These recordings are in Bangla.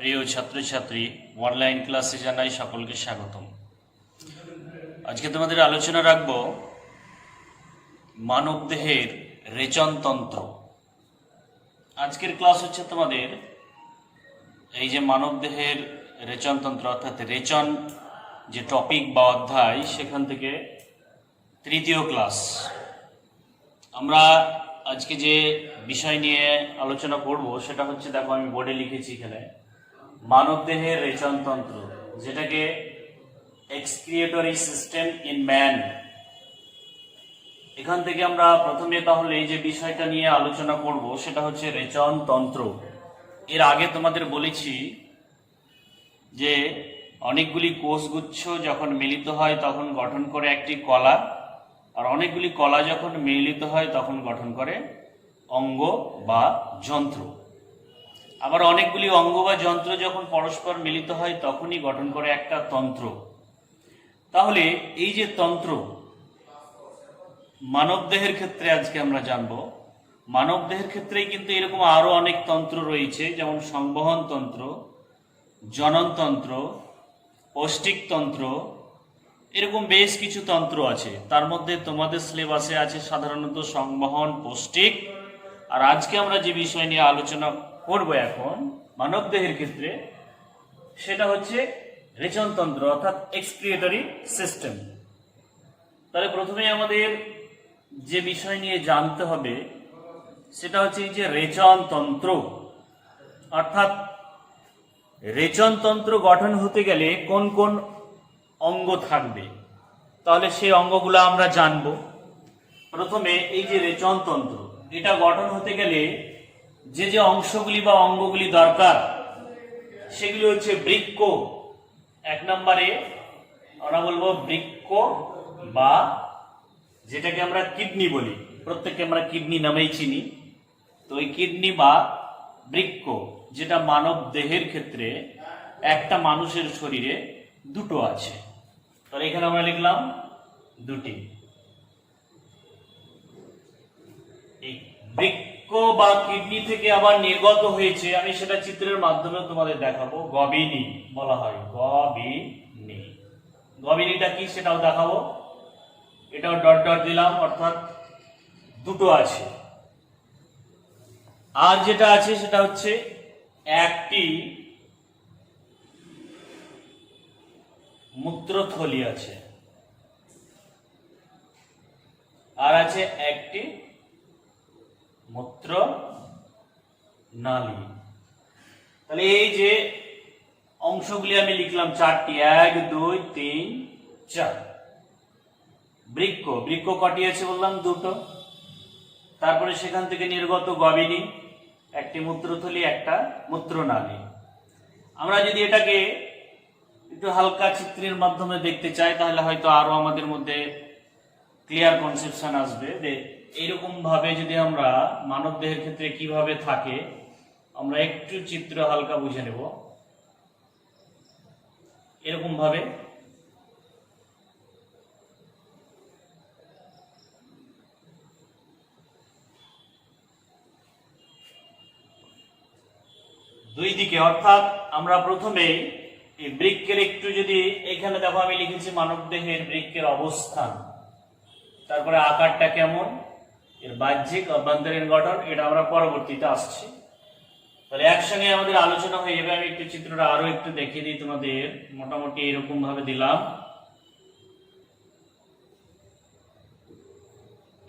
প্রিয় ছাত্রছাত্রী, অনলাইন ক্লাসে জানাই সকলকে স্বাগতম। আজকে তোমাদের আলোচনা রাখব মানবদেহের রেচনতন্ত্র। আজকের ক্লাস হচ্ছে তোমাদের এই যে মানবদেহের রেচনতন্ত্র অর্থাৎ রেচন যে টপিক বা অধ্যায়, সেখান থেকে তৃতীয় ক্লাস। আমরা আজকে যে বিষয় নিয়ে আলোচনা করব সেটা হচ্ছে, দেখো আমি বোর্ডে লিখেছি এখানে, মানবদেহের রেচনতন্ত্র, যেটাকে এক্সক্রিয়েটরি সিস্টেম ইন ম্যান। এখান থেকে আমরা প্রথমে তাহলে এই যে বিষয়টা নিয়ে আলোচনা করব সেটা হচ্ছে রেচনতন্ত্র। এর আগে তোমাদের বলেছি যে অনেকগুলি কোষগুচ্ছ যখন মিলিত হয় তখন গঠন করে একটি কলা, আর অনেকগুলি কলা যখন মিলিত হয় তখন গঠন করে অঙ্গ বা যন্ত্র। আবার অনেকগুলি অঙ্গ বা যন্ত্র যখন পরস্পর মিলিত হয় তখনই গঠন করে একটা তন্ত্র। তাহলে এই যে তন্ত্র মানবদেহের ক্ষেত্রে আজকে আমরা জানব। মানবদেহের ক্ষেত্রেই কিন্তু এরকম আরো অনেক তন্ত্র রয়েছে, যেমন সংবহন তন্ত্র, জননতন্ত্র, পৌষ্টিকতন্ত্র, এরকম বেশ কিছু তন্ত্র আছে। তার মধ্যে তোমাদের সিলেবাসে আছে সাধারণত সংবহন, পৌষ্টিক, আর আজকে আমরা যে বিষয় নিয়ে আলোচনা করব এখন মানবদেহের ক্ষেত্রে, সেটা হচ্ছে রেচনতন্ত্র অর্থাৎ এক্সক্রিয়েটরি সিস্টেম। তাহলে প্রথমে আমাদের যে বিষয় নিয়ে জানতে হবে সেটা হচ্ছে এই যে রেচনতন্ত্র। অর্থাৎ রেচনতন্ত্র গঠন হতে গেলে কোন কোন অঙ্গ থাকবে, তাহলে সেই অঙ্গগুলো আমরা জানব। প্রথমে এই যে রেচনতন্ত্র, এটা গঠন হতে গেলে যে যে অংশগুলি বা অঙ্গগুলি দরকার সেগুলি হচ্ছে বৃক্ক। এক নম্বরে আমরা বলবো বৃক্ক, বা যেটাকে আমরা কিডনি বলি, প্রত্যেককে আমরা কিডনি নামেই চিনি। তো এই কিডনি বা বৃক্ক, যেটা মানব দেহের ক্ষেত্রে একটা মানুষের শরীরে দুটো আছে। তাহলে এখানে আমরা লিখলাম দুটি। এই বৃক্ক বা কিডনি থেকে আবার নির্গত হয়েছে, আমি সেটা চিত্রের মাধ্যমে তোমাদের দেখাবো, গবিনী বলা হয়, গবিনী। গবিনীটা কি সেটাও দেখাবো। এটাও ডট ডট দিলাম, অর্থাৎ দুটো আছে। আর যেটা আছে সেটা হচ্ছে একটি মূত্রথলি আছে, আর আছে একটি মূত্র নালী। তাহলে এই যে অংশগুলি আমি লিখলাম চারটি, 1 2 3 4। বৃক্ক, বৃক্ক কটি আছে বললাম? দুটো। তারপরে সেখান থেকে নির্গত গবিনী, একটি মূত্রথলি, একটা মূত্রনালী। আমরা যদি এটাকে একটু হালকা চিত্রের মাধ্যমে দেখতে চাই তাহলে হয়তো আরো আমাদের মধ্যে ক্লিয়ার কনসেপশন আসবে যে এইরকম ভাবে যদি আমরা মানব দেহের ক্ষেত্রে কিভাবে থাকে, আমরা একটু চিত্র হালকা বুঝে নেব। এরকম ভাবে দুই দিকে, অর্থাৎ আমরা প্রথমেই এই বৃক্কের একটু যদি, এখানে দেখো আমি লিখেছি মানব দেহের বৃক্কের অবস্থান, তারপরে আকারটা কেমন, এর বাহ্যিক অভ্যন্তরীণ গঠন, এটা আমরা পরবর্তীতে আসছি। তাহলে একসঙ্গে আমাদের আলোচনা হয়ে যাবে। আমি একটু চিত্রটা আরো একটু দেখিয়ে দিই তোমাদের। মোটামুটি এরকম ভাবে দিলাম।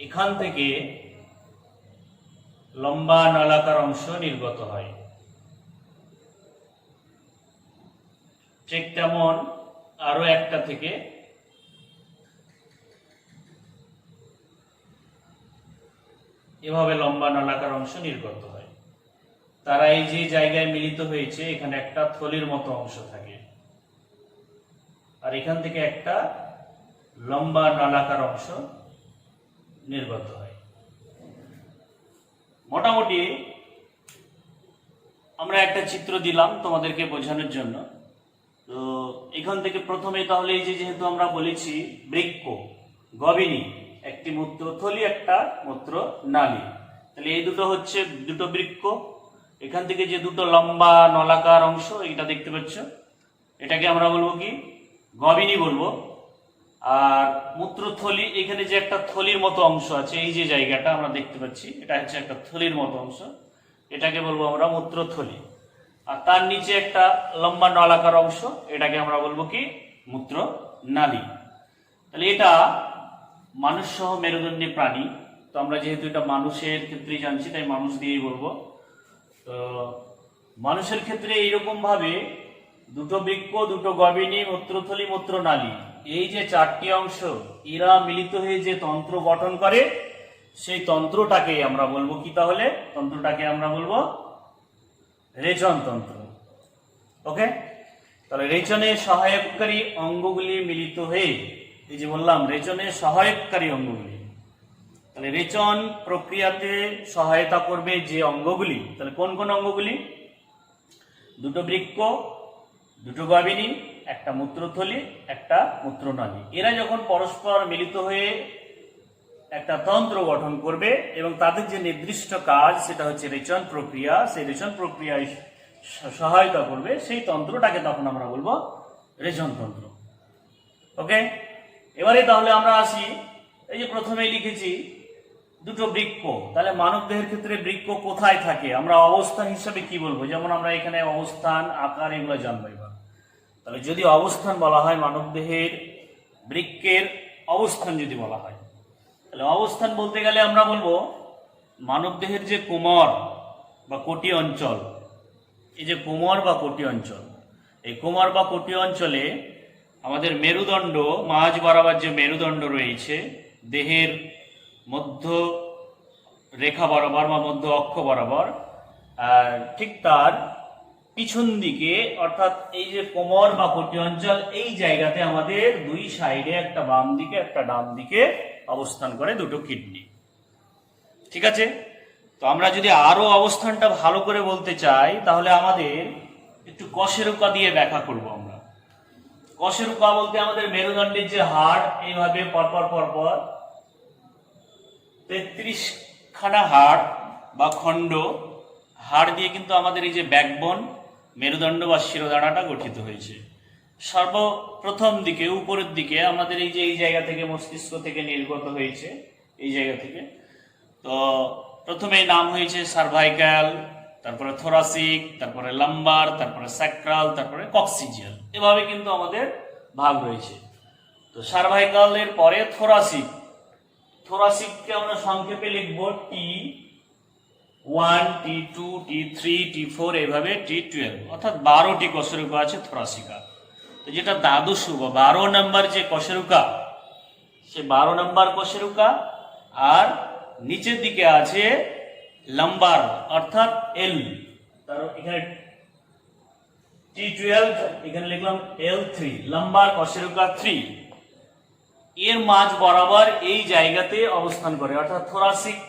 এখান থেকে লম্বা নলাকার অংশ নির্গত হয়, ঠিক তেমন আরো একটা থেকে এভাবে লম্বা নলাকার অংশ নির্গত হয়। তারা এই যে জায়গায় মিলিত হয়েছে, এখানে একটা থলির মতো অংশ থাকে, আর এখান থেকে একটা লম্বা নলাকার অংশ নির্গত হয়। মোটামুটি আমরা একটা চিত্র দিলাম তোমাদেরকে বোঝানোর জন্য। তো এখান থেকে প্রথমে তাহলে এই যে, যেহেতু আমরা বলেছি বৃক্ক, গবিনী, একটি মূত্রথলি, একটা মূত্র নালী, তাহলে এই দুটো হচ্ছে দুটো বৃক্ক, এখান থেকে যে দুটো লম্বা নলাকার অংশ এটা দেখতে পাচ্ছ, এটাকে আমরা বলবো কি? গবিনী বলবো। আর মূত্রথলি, এখানে যে একটা থলির মতো অংশ আছে, এই যে জায়গাটা আমরা দেখতে পাচ্ছি, এটা হচ্ছে একটা থলির মতো অংশ, এটাকে বলবো আমরা মূত্রথলি। আর তার নিচে একটা লম্বা নলাকার অংশ, এটাকে আমরা বলবো কি? মূত্রনালী। তাহলে এটা মানুষ সহ মেরুদণ্ডী প্রাণী। তো আমরা যেহেতু এটা মানুষের ক্ষেত্রেই জানছি, তাই মানুষ দিয়েই বলবো। তো মানুষের ক্ষেত্রে এইরকম ভাবে দুটো বৃক্ক, দুটো গবিনী, মূত্রথলি, মূত্রনালী, এই যে চারটি অংশ, এরা মিলিত হয়ে যে তন্ত্র গঠন করে, সেই তন্ত্রটাকে আমরা বলবো কি? তাহলে তন্ত্রটাকে আমরা বলবো রেচন তন্ত্র। ওকে, তাহলে রেচনে সহায়ককারী অঙ্গগুলি মিলিত হয়ে, এই যে বললাম রেচনে সহায়ককারী অঙ্গগুলি, তাহলে রেচন প্রক্রিয়াতে সহায়তা করবে যে অঙ্গগুলি, তাহলে কোন কোন অঙ্গগুলি? দুটো বৃক্ক, দুটো গবিনী, একটা মূত্রথলি, একটা মূত্রনালী। এরা যখন পরস্পর মিলিত হয়ে একটা তন্ত্র গঠন করবে এবং তাদের যে নির্দিষ্ট কাজ সেটা হচ্ছে রেচন প্রক্রিয়া, সেই রেচন প্রক্রিয়ায় সহায়তা করবে, সেই তন্ত্রটাকে তখন আমরা বলবো রেচন তন্ত্র। ওকে, এবারে তাহলে আমরা আসি, এই যে প্রথমেই লিখেছি দুটো বৃক্ক, তাহলে মানব দেহের ক্ষেত্রে বৃক্ক কোথায় থাকে, আমরা অবস্থান হিসাবে কি বলবো? যেমন আমরা এখানে অবস্থান, আকার এগুলো জানবো এবার। তাহলে যদি অবস্থান বলা হয়, মানব দেহের বৃক্কের অবস্থান যদি বলা হয়, তাহলে অবস্থান বলতে গেলে আমরা বলবো মানব দেহের যে কোমর বা কোটি অঞ্চল, এই যে কোমর বা কোটি অঞ্চল, এই কোমর বা কোটি অঞ্চলে আমাদের মেরুদণ্ড, মাঝ বরাবর যে মেরুদণ্ড রয়েছে দেহের মধ্য রেখা বরাবর বা মধ্য অক্ষ বরাবর, আর ঠিক তার পিছন দিকে, অর্থাৎ এই যে কোমর বা কোটি অঞ্চল, এই জায়গাতে আমাদের দুই সাইডে, একটা বাম দিকে একটা ডান দিকে অবস্থান করে দুটো কিডনি। ঠিক আছে, তো আমরা যদি আরো অবস্থানটা ভালো করে বলতে চাই, তাহলে আমাদের একটু কশেরুকা দিয়ে ব্যাখ্যা করব আমরা। কশেরুকা বলতে আমাদের মেরুদণ্ডের যে হাড়, এইভাবে পরপর পরপর 33 খানা হাড় বা খণ্ড, হাড় দিয়ে কিন্তু আমাদের এই যে ব্যাকবোন, মেরুদণ্ড বা শিরোদাঁড়াটা গঠিত হয়েছে। সর্বপ্রথম দিকে, উপরের দিকে আমাদের এই যে এই জায়গা থেকে মস্তিষ্ক থেকে নির্গত হয়েছে, এই জায়গা থেকে। তো প্রথমে নাম হয়েছে সার্ভাইকাল, তারপরে থোরাসিক, তারপরে লাম্বার, তারপরে স্যাক্রাল, তারপরে কক্সিজিয়াল, এভাবে কিন্তু আমাদের ভাগ রয়েছে। তো সার্ভাইকালের পরে থোরাসিক, থোরাসিককে আমরা সংক্ষেপে লিখব T1, T2, T3, T4, এইভাবে T12, অর্থাৎ 12টি কশেরুকা আছে থোরাসিকা। তো যেটা দ্বাদশ বা 12 নম্বর যে কশেরুকা, সে 12 নম্বর কশেরুকা। আর নিচের দিকে আছে লাম্বার, অর্থাৎ L, তার এখানে T12, এখানে লিখলাম L3, লাম্বার কশেরুকা 3, এর মাঝ বরাবর এই জায়গাতে অবস্থান করে, অর্থাৎ থোরাসিক,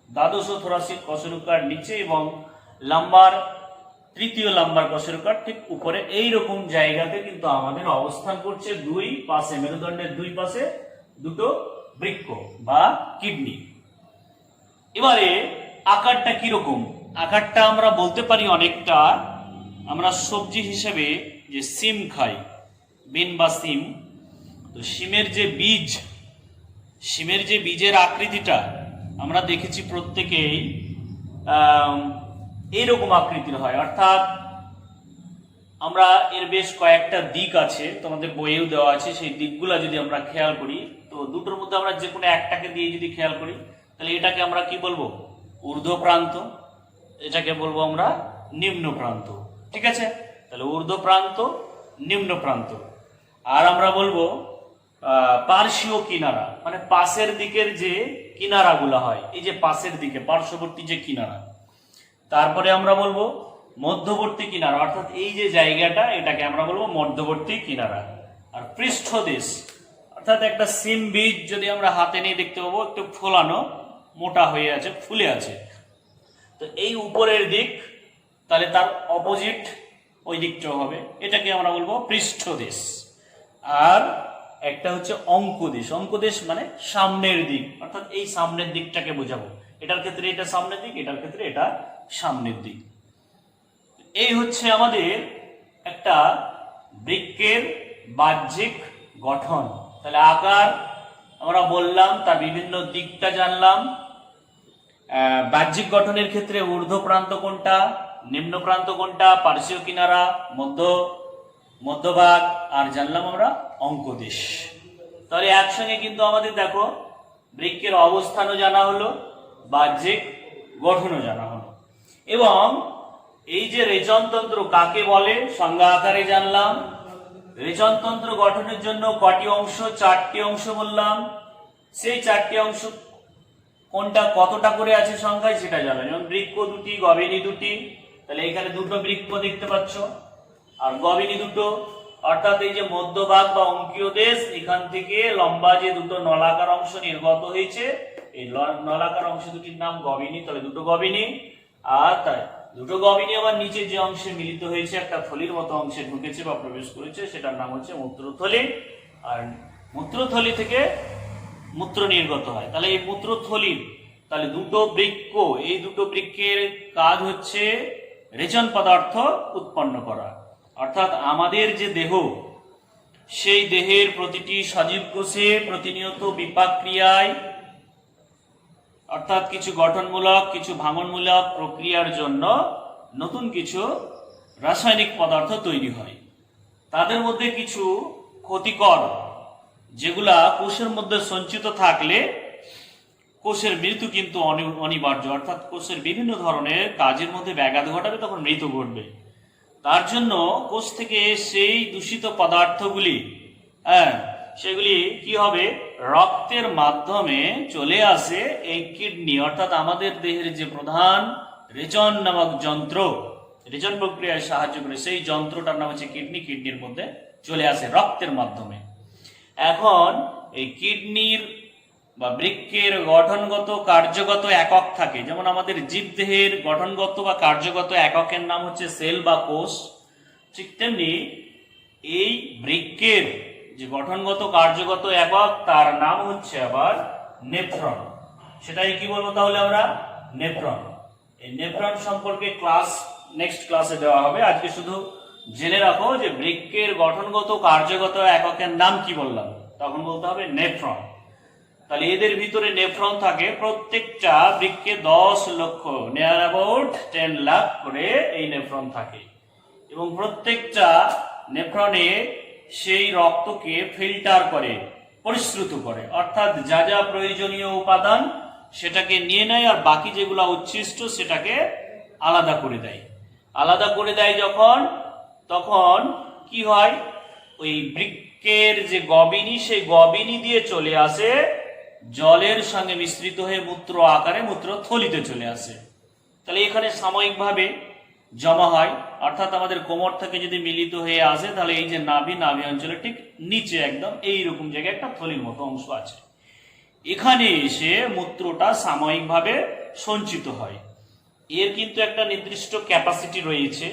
দ্বাদশ থোরাসিক কশেরুকার নিচে এবং লাম্বার, তৃতীয় লাম্বার কশেরুকার ঠিক উপরে, এই রকম জায়গাতে কিন্তু আমাদের অবস্থান করছে দুই পাশে, মেরুদণ্ডের দুই পাশে দুটো বৃক্ক বা কিডনি। এবারে আকারটা কিরকম? আকারটা আমরা বলতে পারি অনেকটা, আমরা সবজি হিসেবে যে সিম খাই, বিন বা সিম, তো সিমের যে বীজ, সিমের যে বীজের আকৃতিটা আমরা দেখেছি প্রত্যেকেই এইরকম আকৃতির হয়, অর্থাৎ আমরা এর বেশ কয়েকটা দিক আছে, তোমাদের বইয়েও দেওয়া আছে, সেই দিকগুলা যদি আমরা খেয়াল করি, তো দুটোর মধ্যে আমরা যে কোনো একটাকে দিয়ে যদি খেয়াল করি, তাহলে এটাকে আমরা কি বলবো? ঊর্ধ্ব প্রান্ত, এটাকে বলবো আমরা নিম্ন প্রান্ত। ঠিক আছে, তাহলে ঊর্ধ্ব প্রান্ত, নিম্ন প্রান্ত। আর আমরা বলবো পার্শ্বীয় কিনারা, মানে পাশের দিকের যে কিনারাগুলো হয়, এই যে পাশের দিকে পার্শ্ববর্তী যে কিনারা। তারপরে আমরা বলবো মধ্যবর্তী কিনারা, অর্থাৎ এই যে জায়গাটা, এটাকে আমরা বলবো মধ্যবর্তী কিনারা। আর পৃষ্ঠদেশ, অর্থাৎ একটা সিম বীজ যদি আমরা হাতে নিয়ে দেখতে পাবো একটু ফোলানো, মোটা হয়ে আছে, ফুলে আছে, তো এই উপরের দিক, তাহলে তার অপোজিট ওই দিকটাও হবে, এটাকে আমরা বলবো পৃষ্ঠদেশ। আর একটা হচ্ছে অঙ্কদেশ, অঙ্কদেশ মানে সামনের দিক, অর্থাৎ এই সামনের দিকটাকে বোঝাবো, এটার ক্ষেত্রে এটা সামনের দিক, এটার ক্ষেত্রে এটা সামনের দিক। এই হচ্ছে আমাদের একটা বৃক্কের বাহ্যিক গঠন। তাহলে আকার আমরা বললাম, তার বিভিন্ন দিকটা জানলাম। বাহ্যিক গঠনের ক্ষেত্রে ঊর্ধ্ব প্রান্ত কোনটা, নিম্ন প্রান্ত কোনটা, পার্শ্বীয় কিনারা, মধ্যভাগ, আর জানলাম আমরা অঙ্কদেশ। তাহলে একসঙ্গে কিন্তু আমাদের দেখো বৃক্কের অবস্থানও জানা হলো, বাহ্যিক গঠনও জানা হলো। এবং এই যে রেচনতন্ত্র কাকে বলে সংজ্ঞা আকারে জানলাম। রেচনতন্ত্র গঠনের জন্য কটি অংশ? 4টি অংশ বললাম। সেই 4টি অংশ কোনটা কতটা করে আছে সংখ্যায় সেটা জানলাম। যেমন বৃক্ক 2টি, গবিনী 2টি। তাহলে এখানে 2টো বৃক্ক দেখতে পাচ্ছ, আর গবিনী 2টো। অর্থাৎ এই যে মধ্যভাগ বা অঙ্কীয় দেশ, এখান থেকে লম্বা যে 2টো নলাকার অংশ নির্গত হয়েছে, এই নলাকার অংশ দুটির নাম গবিনী। তাহলে 2টো গবিনী। আর তাই 2টো গবিনী আবার নিচে যে অংশে মিলিত হয়েছে, একটা থলির মতো অংশে ঢুকেছে বা প্রবেশ করেছে, সেটার নাম হচ্ছে মূত্রথলি। আর মূত্রথলি থেকে মূত্র নির্গত হয়। তাহলে এই মূত্রথলি, তাহলে 2টো বৃক্ক, এই 2টো বৃক্কের কাজ হচ্ছে রেচন পদার্থ উৎপন্ন করা। অর্থাৎ আমাদের যে দেহ, সেই দেহের প্রতিটি সজীব কোষে প্রতিনিয়ত বিপাক ক্রিয়ায়, অর্থাৎ কিছু গঠনমূলক কিছু ভাঙনমূলক প্রক্রিয়ার জন্য নতুন কিছু রাসায়নিক পদার্থ তৈরি হয়। তাদের মধ্যে কিছু ক্ষতিকর, যেগুলা কোষের মধ্যে সঞ্চিত থাকলে কোষের মৃত্যু কিন্তু অনিবার্য। অর্থাৎ কোষের বিভিন্ন ধরনের কাজের মধ্যে ব্যাঘাত ঘটাবে, তখন মৃত্যু ঘটবে। তার জন্য কোষ থেকে সেই দূষিত পদার্থগুলি সেগুলি কি হবে, রক্তের মাধ্যমে চলে আসে এই কিডনি, অর্থাৎ আমাদের দেহের যে প্রধান রেচন নামক যন্ত্র, রেচন প্রক্রিয়ায় সাহায্য করে, সেই যন্ত্রটার নাম হচ্ছে কিডনি। কিডনির মধ্যে চলে আসে রক্তের মাধ্যমে। এখন এই কিডনির বা বৃক্কের গঠনগত কার্যগত একক থাকে। যেমন আমাদের জীবদেহের গঠনগত বা কার্যগত এককের নাম হচ্ছে সেল বা কোষ, ঠিক তেমনি এই বৃক্কের যে গঠনগত কার্যগত একক, তার নাম হচ্ছে আবার নেফ্রন। সেটাই কি বলবো তাহলে আমরা? নেফ্রন। এই নেফ্রন সম্পর্কে নেক্সট ক্লাসে দেওয়া হবে। আজকে শুধু জেনে রাখো যে বৃক্কের গঠনগত কার্যগত এককের নাম কি বললাম, তখন বলতে হবে নেফ্রন। তাহলে এদের ভিতরে নেফ্রন থাকে, প্রত্যেকটা বৃক্কে 10 লক্ষ, নিয়ার অ্যাবাউট 10 লাখ করে এই নেফ্রন থাকে। এবং প্রত্যেকটা নেফ্রনে সেই রক্তকে ফিল্টার করে, পরিশ্রুত করে, অর্থাৎ যা যা প্রয়োজনীয় উপাদান সেটাকে নিয়ে নেয়, আর বাকি যেগুলো উচ্ছিষ্ট সেটাকে আলাদা করে দেয়। আলাদা করে দেয় যখন, তখন কি হয়, ওই বৃক্কের যে গবিনী, সেই গবিনী দিয়ে চলে আসে জলের সঙ্গে মিশ্রিত হয়ে মূত্র আকারে মূত্রথলিতে চলে আসে। তাহলে এখানে সাময়িকভাবে জমা হয়, অর্থাৎ আমাদের কোমর থেকে যদি মিলিত হয়ে আসে, তাহলে এই যে নাভি অঞ্চলে ঠিক নিচে একদম এইরকম জায়গায় একটা থলির মতো অংশ আছে, এখানে এসে মূত্রটা সাময়িকভাবে সঞ্চিত হয়। এর কিন্তু একটা নির্দিষ্ট ক্যাপাসিটি রয়েছে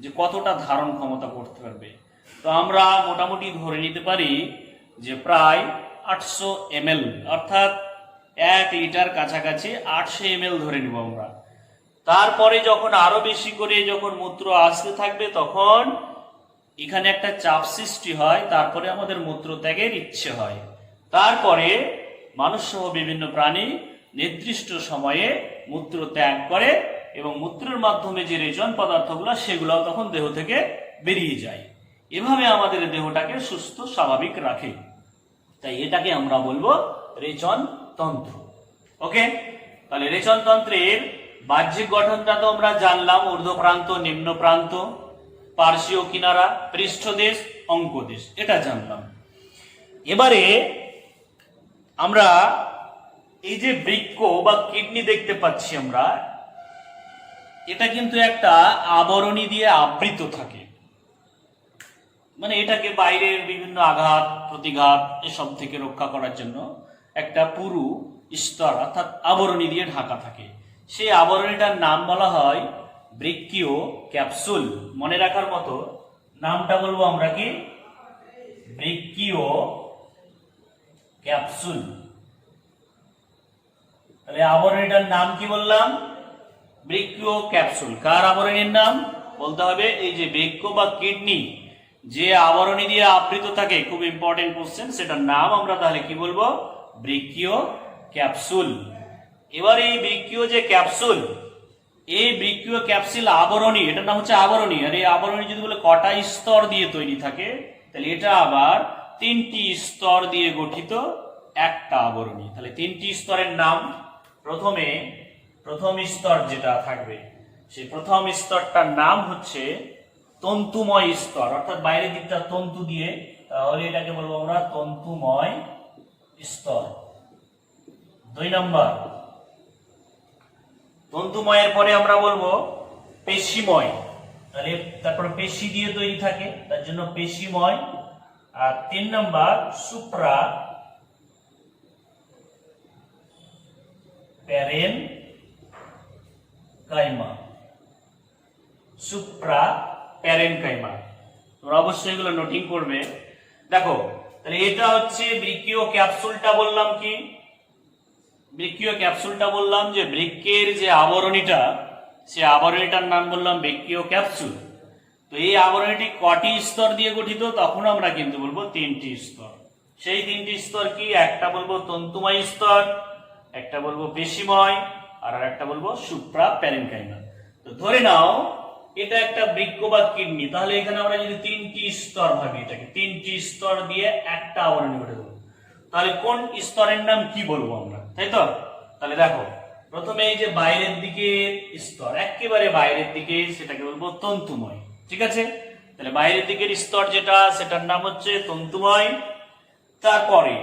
যে কতটা ধারণ ক্ষমতা করতে পারবে। তো আমরা মোটামুটি ধরে নিতে পারি যে প্রায় 800 ml, অর্থাৎ 1 লিটার কাছাকাছি 800 ml ধরে নিব আমরা। তারপরে যখন আরো বেশি করে যখন মূত্র আসতে থাকবে, তখন এখানে একটা চাপ সৃষ্টি হয়, তারপরে আমাদের মূত্র ত্যাগের ইচ্ছে হয়। তারপরে মানুষ সহ বিভিন্ন প্রাণী নির্দিষ্ট সময়ে মূত্র ত্যাগ করে, এবং মূত্রের মাধ্যমে যে রেচন পদার্থগুলো, সেগুলো তখন দেহ থেকে বেরিয়ে যায়। এভাবে আমাদের দেহটাকে সুস্থ স্বাভাবিক রাখে। তাই এটাকে আমরা বলবো রেচন তন্ত্র। ওকে, তাহলে রেচন তন্ত্রের বাহ্যিক গঠনটা তো আমরা জানলাম, ঊর্ধ্ব প্রান্ত, নিম্ন প্রান্ত, পার্শ্বীয় কিনারা, পৃষ্ঠদেশ, অঙ্কদেশ, এটা জানলাম। এবারে আমরা এই যে বৃক্ক বা কিডনি দেখতে পাচ্ছি আমরা, এটা কিন্তু একটা আবরণী দিয়ে আবৃত থাকে। মানে এটাকে বাইরের বিভিন্ন আঘাত প্রতিঘাত এসব থেকে রক্ষা করার জন্য একটা পুরু স্তর, অর্থাৎ আবরণী দিয়ে ঢাকা থাকে। সেই আবরণীটার নাম বলা হয় বৃক্কীয় ক্যাপসুল। মনে রাখার মতো নামটা বলবো আমরা কি? বৃক্কীয় ক্যাপসুল। তাহলে আবরণীটার নাম কি বললাম? বৃক্কীয় ক্যাপসুল। কার আবরণীর নাম? বলতে হবে এই যে বৃক্ক বা কিডনি যে আবরণী দিয়ে আবৃত থাকে, খুব ইম্পর্টেন্ট কোশ্চেন, সেটার নাম আমরা তাহলে কি বলবো? বৃক্কীয় ক্যাপসুল। এবার এই বৃক্কীয় যে ক্যাপসুল, এই বৃক্কীয় ক্যাপসুল আবরণী, এটার নাম হচ্ছে আবরণী। আর এই আবরণী যদি বলে কটা স্তর দিয়ে তৈরি থাকে, তাহলে এটা আবার 3টি স্তর দিয়ে গঠিত একটা আবরণী। তাহলে 3টি স্তরের নাম, প্রথম স্তর যেটা থাকবে, সেই প্রথম স্তরটার নাম হচ্ছে তন্তুময় স্তর, অর্থাৎ বাইরের দিকটা তন্তু দিয়ে, তাহলে এটাকে বলবো আমরা তন্তুময় স্তর। 2 নম্বর, তন্তুময়ের পরে আমরা বলবো পেশিময়, তাহলে তারপরে পেশি দিয়ে তৈরি থাকে, তার জন্য পেশিময়। আর 3 নম্বর সুপ্রা প্যারেনকাইমা, সুপ্রা প্যারেনকাইমা। তোমরা অবশ্যই এগুলো নোটিং করবে। দেখো, তাহলে এটা হচ্ছে বৃক্কীয় ক্যাপসুলটা। বললাম কি? বৃক্কীয় ক্যাপসুলটা বললাম যে বৃক্কের যে আবরণীটা, সে আবরণীটার নাম বললাম বৃক্কীয় ক্যাপসুল। তো এই আবরণীটি কটি স্তর দিয়ে গঠিত? তখন আমরা কিন্তু বলবো 3টি স্তর। সেই 3টি স্তর কি? একটা বলবো তন্তুময় স্তর, একটা বলবো পেশিময়, আর একটা বলবো সুপ্রা প্যারেনকাইমা। তো ধরে নাও এটা একটা বৃক্ক বা কিডনি, তাহলে এখানে আমরা যদি 3টি স্তর ভাবি, এটাকে 3টি স্তর দিয়ে একটা আবরণী গঠে দেবো, তাহলে কোন স্তরের নাম কি বলবো আমরা, তাই তো? তাহলে দেখো, প্রথমে এই যে বাইরের দিকে স্তর, একেবারে বাইরের দিকে, সেটাকে বলবো তন্তুময়। ঠিক আছে? তাহলে বাইরের দিকের স্তর যেটা, সেটার নাম হচ্ছে তন্তুময়। তারপরে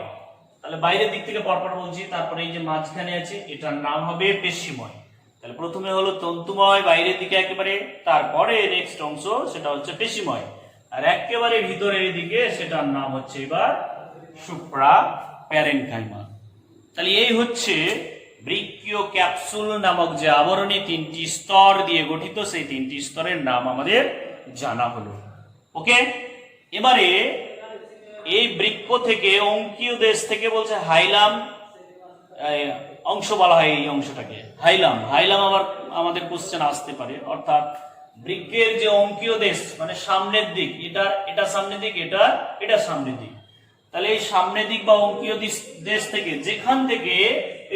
তাহলে বাইরের দিক থেকে পরপর বলছি, তারপরে এই যে মাঝখানে আছে, এটার নাম হবে পেশিময়। তাহলে প্রথমে হলো তন্তুময় বাইরের দিকে একেবারে, তারপরে নেক্সট অংশ সেটা হচ্ছে পেশিময়, আর একেবারে ভিতরের দিকে সেটার নাম হচ্ছে এবার সুপ্রা প্যারেনকাইমা। তাহলে এই হচ্ছে বৃক্কীয় ক্যাপসুল নামক যে আবরণী 3টি স্তর দিয়ে গঠিত, সেই 3টি স্তরের নাম আমাদের জানা হলো। ওকে, এবারে এই বৃক্ক থেকে, অঙ্কীয় দেশ থেকে বলছে হাইলাম অংশ বলা হয়, এই অংশটাকে হাইলাম। হাইলাম আবার আমাদের কোশ্চেন আসতে পারে, অর্থাৎ বৃক্কের যে অঙ্কীয় দেশ মানে সামনের দিক, এটা সামনের দিক, এটা সামনের দিক। তাহলে এই সামনের দিক বা অঙ্কীয় দেশ থেকে, যেখান থেকে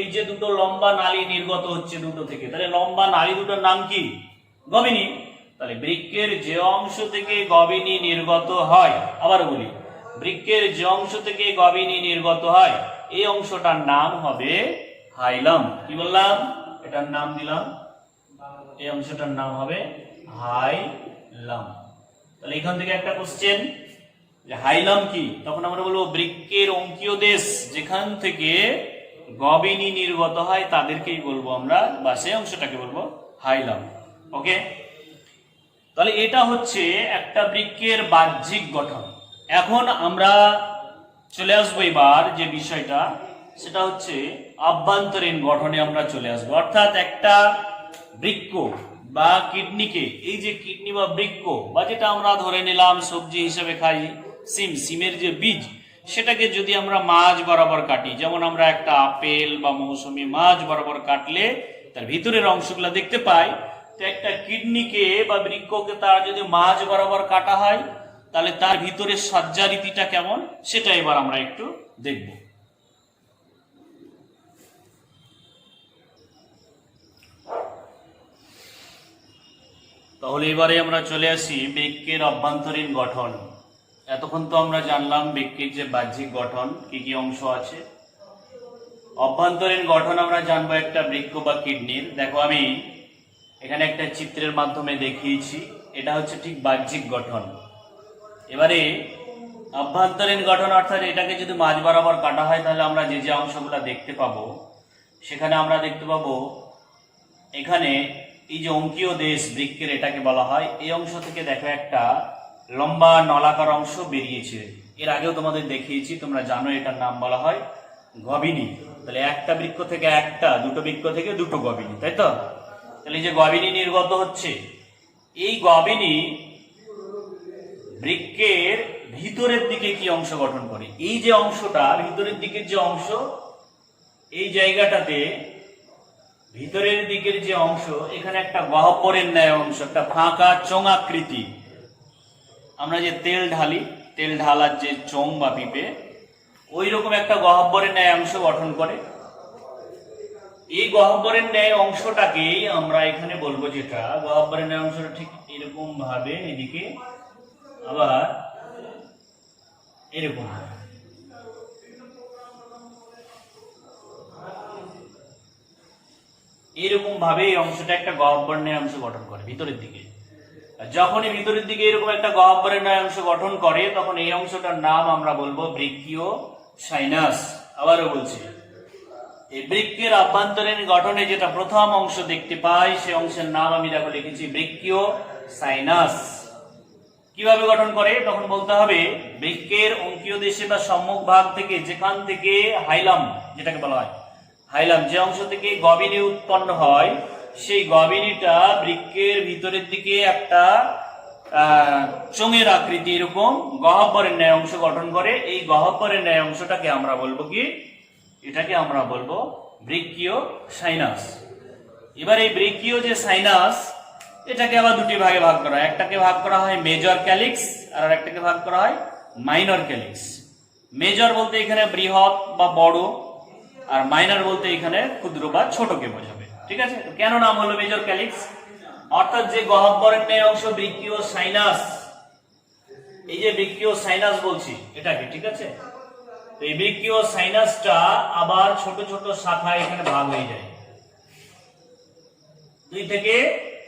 এই যে দুটো লম্বা নালী নির্গত হচ্ছে দুটো থেকে, তাহলে লম্বা নালী দুটোর নাম কি? গবিনী। তাহলে বৃক্কের যে অংশ থেকে গবিনী নির্গত হয়, আবার বলি, বৃক্কের যে অংশ থেকে গবিনী নির্গত হয়, এই অংশটার নাম হবে হাইলাম। কি বললাম? এটার নাম দিলাম, এই অংশটার নাম হবে হাইলাম। তাহলে এখান থেকে একটা কোশ্চেন, যে হাইলাম কি? তখন আমরা বলবো বৃক্কের অঙ্কীয় দেশ যেখান থেকে গবিনী নির্গত হয় তাদেরকেই বলবো আমরা, বা সেই অংশটাকে বলবো হাইলাম। ওকে, তাহলে এটা হচ্ছে একটা বৃক্কের বাহ্যিক গঠন। এখন আমরা চলে আসবো এবার যে বিষয়টা, সেটা হচ্ছে আভ্যন্তরীণ গঠনে আমরা চলে আসবো। অর্থাৎ একটা বৃক্ক বা কিডনিকে, এই যে কিডনি বা বৃক্ক, বা যেটা আমরা ধরে নিলাম সবজি হিসেবে খাই সিমের যে বীজ, সেটাকে যদি আমরা মাঝ বরাবর কাটি, যেমন আমরা একটা আপেল বা মৌসুমী মাঝ বরাবর কাটলে তার ভিতরের অংশগুলো দেখতে পাই, তো একটা কিডনিকে বা বৃক্ককে তার যদি মাঝ বরাবর কাটা হয়, তাহলে তার ভিতরের সজ্জারীতিটা কেমন, সেটা এবার আমরা একটু দেখব। তাহলে এবারে আমরা চলে আসি বৃক্কের অভ্যন্তরীণ গঠন। এতক্ষণ তো আমরা জানলাম বৃক্কের যে বাহ্যিক গঠন, কি কি অংশ আছে। অভ্যন্তরীণ গঠন আমরা জানবো একটা বৃক্ক বা কিডনির। দেখো, আমি এখানে একটা চিত্রের মাধ্যমে দেখিয়েছি, এটা হচ্ছে ঠিক বাহ্যিক গঠন। এবারে অভ্যন্তরীণ গঠন, অর্থাৎ এটাকে যদি মাঝ বরাবর কাটা হয়, তাহলে আমরা যে যে অংশগুলো দেখতে পাবো, সেখানে আমরা দেখতে পাবো এখানে এই যে অঙ্কীয় দেশ বৃক্কের, এটাকে বলা হয়। এই অংশ থেকে দেখো একটা লম্বা নলাকার অংশ বেরিয়েছে, এর আগেও তোমাদের দেখিয়েছি, তোমরা জানো এটার নাম বলা হয় গবিনী। তাহলে একটা বৃক্ক থেকে একটা, দুটো বৃক্ক থেকে দুটো গবিনী, তাই তো? তাহলে যে গবিনী নির্গত হচ্ছে, এই গবিনী বৃক্কের ভিতরের দিকে কি অংশ গঠন করে? এই যে অংশটা ভিতরের দিকের যে অংশ, এই জায়গাটাতে ভিতরের দিকের যে অংশ, এখানে একটা গহ্বরের ন্যায় অংশ, একটা ফাঁকা চোঙাকৃতি। আমরা যে তেল ঢালি, তেল ঢালার যে চোঙ বা পিপে, ওই রকম একটা গহ্বরের ন্যায় অংশ গঠন করে। এই গহ্বরের ন্যায় অংশটাকেই আমরা এখানে বলবো, যেটা গহ্বরের ন্যায় অংশটা ঠিক এরকম ভাবে এদিকে আবার এরকম এরকম ভাবে এই অংশটা একটা গহ্বরের ন্যায় অংশ গঠন করে ভিতরের দিকে। যখনই ভিতরের দিকে এরকম একটা গহ্বরের ন্যায় অংশ গঠন করে, তখন এই অংশটার নাম আমরা বলবো বৃক্কীয় সাইনাস। আবারও বলছি, এই বৃক্কের আভ্যন্তরীণ গঠনে যেটা প্রথম অংশ দেখতে পাই, সে অংশের নাম আমি দেখো লিখেছি বৃক্কীয় সাইনাস। কিভাবে গঠন করে তখন বলতে হবে, বৃক্কের অঙ্কীয় দেশে বা সম্মুখ ভাগ থেকে, যেখান থেকে হাইলাম যেটাকে বলা হয় হাইলাম, যে অংশ থেকে গবিনী উৎপন্ন হয়, সেই গবিনীটা বৃক্কের ভিতরের দিকে একটা চোঙের আকৃতি এরকম গহ্বরের ন্যায় অংশ গঠন করে। এই গহ্বরের ন্যায় অংশটাকে আমরা বলবো কি, এটাকে আমরা বলবো বৃক্কীয় সাইনাস। এবার এই বৃক্কীয় যে সাইনাস, এটাকে আবার দুটি ভাগে ভাগ করা হয়। একটাকে ভাগ করা হয় মেজর ক্যালিক্স, আর একটাকে ভাগ করা হয় মাইনর ক্যালিক্স। মেজর বলতে এখানে বৃহৎ বা বড়, আর মাইনর বলতে এখানে ক্ষুদ্র বা ছোটকে বোঝাবে। ঠিক আছে, কেন নাম হলো মেজর ক্যালিক্স? অর্থাৎ যে গহ্বরের ন্যায় অংশ বৃক্কীয় সাইনাস, এই যে বৃক্কীয় সাইনাস বলছি এটাকে, ঠিক আছে, এই বৃক্কীয় সাইনাসটা আবার ছোট ছোট শাখায় এখানে ভাগ হয়ে যায়, 2 থেকে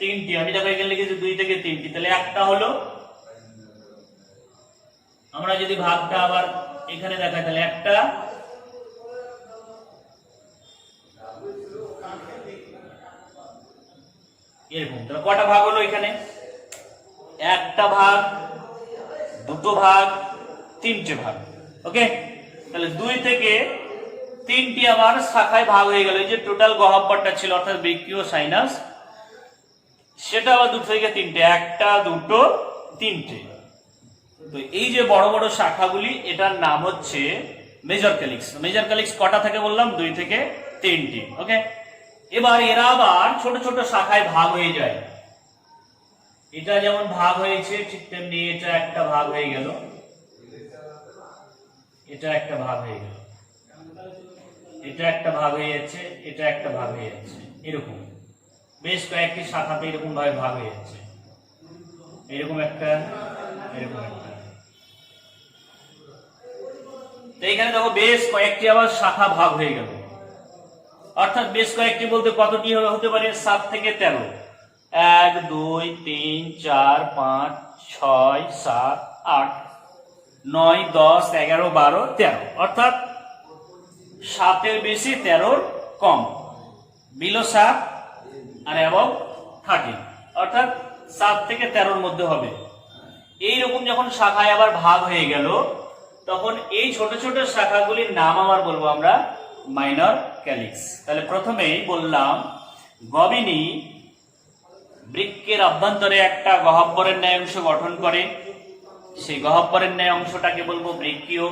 3টি। আমি দেখো এখানে লিখেছি 2 থেকে 3টি, তাহলে একটা হলো। আমরা যদি ভাগটা আবার এখানে দেখাই, তাহলে একটা, এরকম। তাহলে কটা ভাগ হলো এখানে? একটা ভাগ, দুটো ভাগ, 3টে ভাগ। ওকে, তাহলে 2 থেকে 3টি আবার শাখায় ভাগ হয়ে গেল। এই যে টোটাল গহ্বরটা ছিল অর্থাৎ বৃক্কীয় সাইনাস, সেটা আবার 2 থেকে 3টে, একটা, দুটো, 3টে। তো এই যে বড় বড় শাখাগুলি, এটার নাম হচ্ছে মেজর ক্যালিক্স। মেজর ক্যালিক্স কটা থেকে বললাম? 2 থেকে 3টি। ওকে, এবার এরা আবার ছোট ছোট শাখায় ভাগ হয়ে যায়। এটা যেমন ভাগ হয়েছে, ঠিক তেমনি এটা একটা ভাগ হয়ে গেল, এটা একটা ভাগ হয়ে গেল, এটা একটা ভাগ হয়ে যাচ্ছে, এটা একটা ভাগ হয়ে যাচ্ছে, এরকম বেশ কয়েকটি শাখাতে এরকম ভাবে ভাগ হয়ে যাচ্ছে। এরকম একটা, এরকম একটা। তো এখানে দেখো বেশ কয়েকটি আবার শাখা ভাগ হয়ে গেল। অর্থাৎ বেশ কয়েকটি বলতে কতটি হতে পারে? 7 থেকে 13। 1 2 3 4 5 6 7 8 9 10 11 12 13। অর্থাৎ 7-এর বেশি, 13-র কম, বিলো 7 আর এবং 13, অর্থাৎ 7 থেকে 13-র মধ্যে হবে। এইরকম যখন শাখায় আবার ভাগ হয়ে গেল, তখন এই ছোট ছোট শাখাগুলির নাম আবার বলবো আমরা মাইনর ক্যালিক্স। তাহলে প্রথমেই বললাম, গবিনী বৃক্কের অভ্যন্তরে একটা গহ্বরের ন্যায় অংশ গঠন করে। সেই গহ্বরের ন্যায় অংশটাকে বলবো বৃক্কীয়